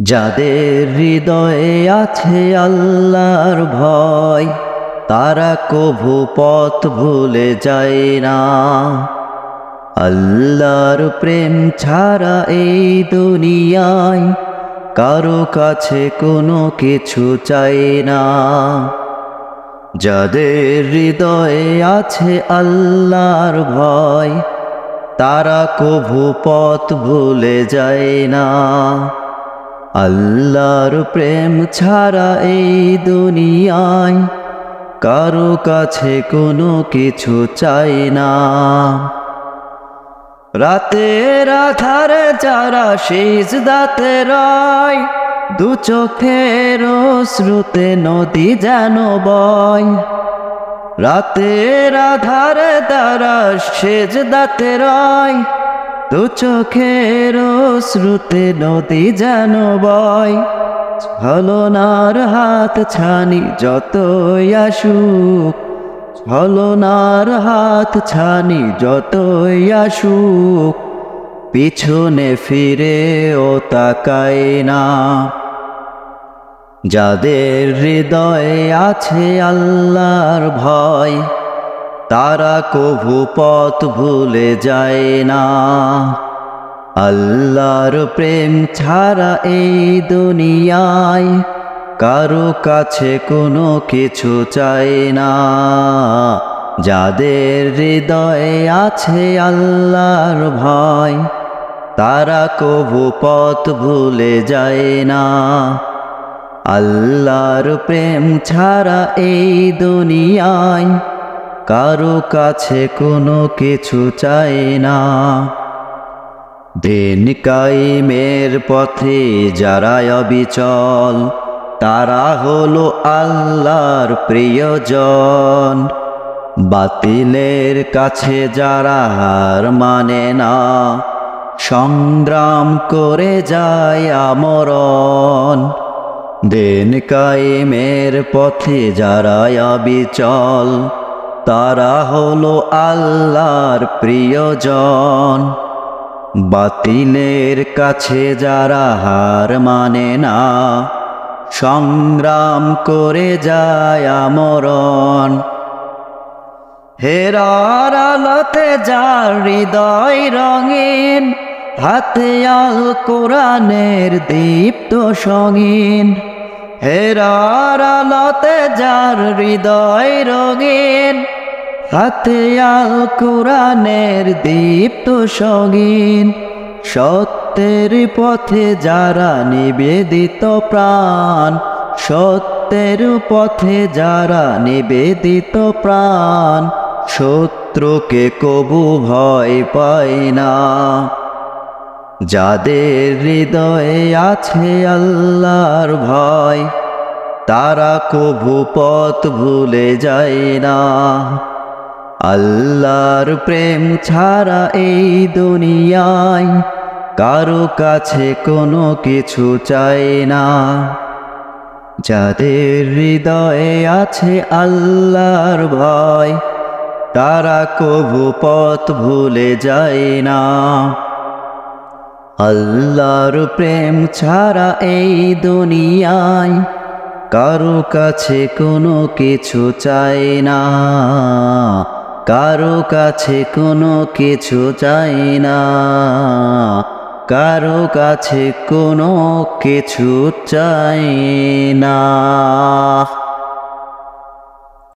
যাদের হৃদয়ে আছে আল্লাহর ভয়, তারা কভু পথ ভুলে যায় না। আল্লাহর প্রেম ছাড়া এই দুনিয়ায় কারো কাছে কোনো কিছু চাই না। যাদের হৃদয়ে আছে আল্লাহর ভয়, তারা কভু পথ ভুলে যায় না। আল্লাহর প্রেম ছাড়া এই দুনিয়ায় কারো কাছে কোনো কিছু চাই না। রাতের আধারে যারা সিজদাতে রয়, দু চোখের অশ্রুতে নদী যেন বয়। রাতের আধারে যারা সিজদাতে রয়, দু চোখের অশ্রুতে নদী যেন বয়। ছলনার হাত ছানি যতই আসুক, ছলনার হাত ছানি যতই আসুক, পিছনে ফিরেও তাকায় না। যাদের হৃদয়ে আছে আল্লাহর ভয়, তারা কভু পথ ভুলে যায় না। আল্লাহর প্রেম ছাড়া এই দুনিয়ায় কারো কাছে কোনো কিছু চাই না। যাদের হৃদয়ে আছে আল্লাহর ভয়, তারা কভু পথ ভুলে যায় না। আল্লাহর প্রেম ছাড়া এই দুনিয়ায় কারো কাছে কোনো কিছু চাই না। দিন কায়েমের পথে যারা অবিচল, তারা হলো আল্লাহর প্রিয়জন। বাতিলের কাছে যারা হার মানে না, সংগ্রাম করে যায় আমরণ। দিন কায়েমের পথে যারা অবিচল, তারা হলো আল্লাহর প্রিয়জন। বাতিলের কাছে যারা হার মানে না, সংগ্রাম করে যায় আমরণ। হেরার আলোতে যার হৃদয় রঙিন, হাতে আল কোরআনের দীপ্ত সঙ্গীন। হেরার আলোতে যার হৃদয় রঙিন, হাতে আল কোরআনের দীপ্ত সঙ্গীন। সত্যের পথে যারা নিবেদিত প্রাণ, সত্যের পথে যারা নিবেদিত প্রাণ, শত্রুকে কবু ভয় পায় না। যাদের হৃদয়ে আছে আল্লাহর ভয়, তারা কভু পথ ভুলে যায় না। আল্লাহর প্রেম ছাড়া এই দুনিয়ায় কারো কাছে কোনো কিছু চাই না। যাদের হৃদয়ে আছে আল্লাহর ভয়, তারা কভু পথ ভুলে যায় না। আল্লাহর প্রেম ছাড়া এই দুনিয়ায় কারো কাছে কোনো কিছু চাই না। কারো কাছে কোনো কিছু চাই না। কারো কাছে কোনো কিছু চাই না।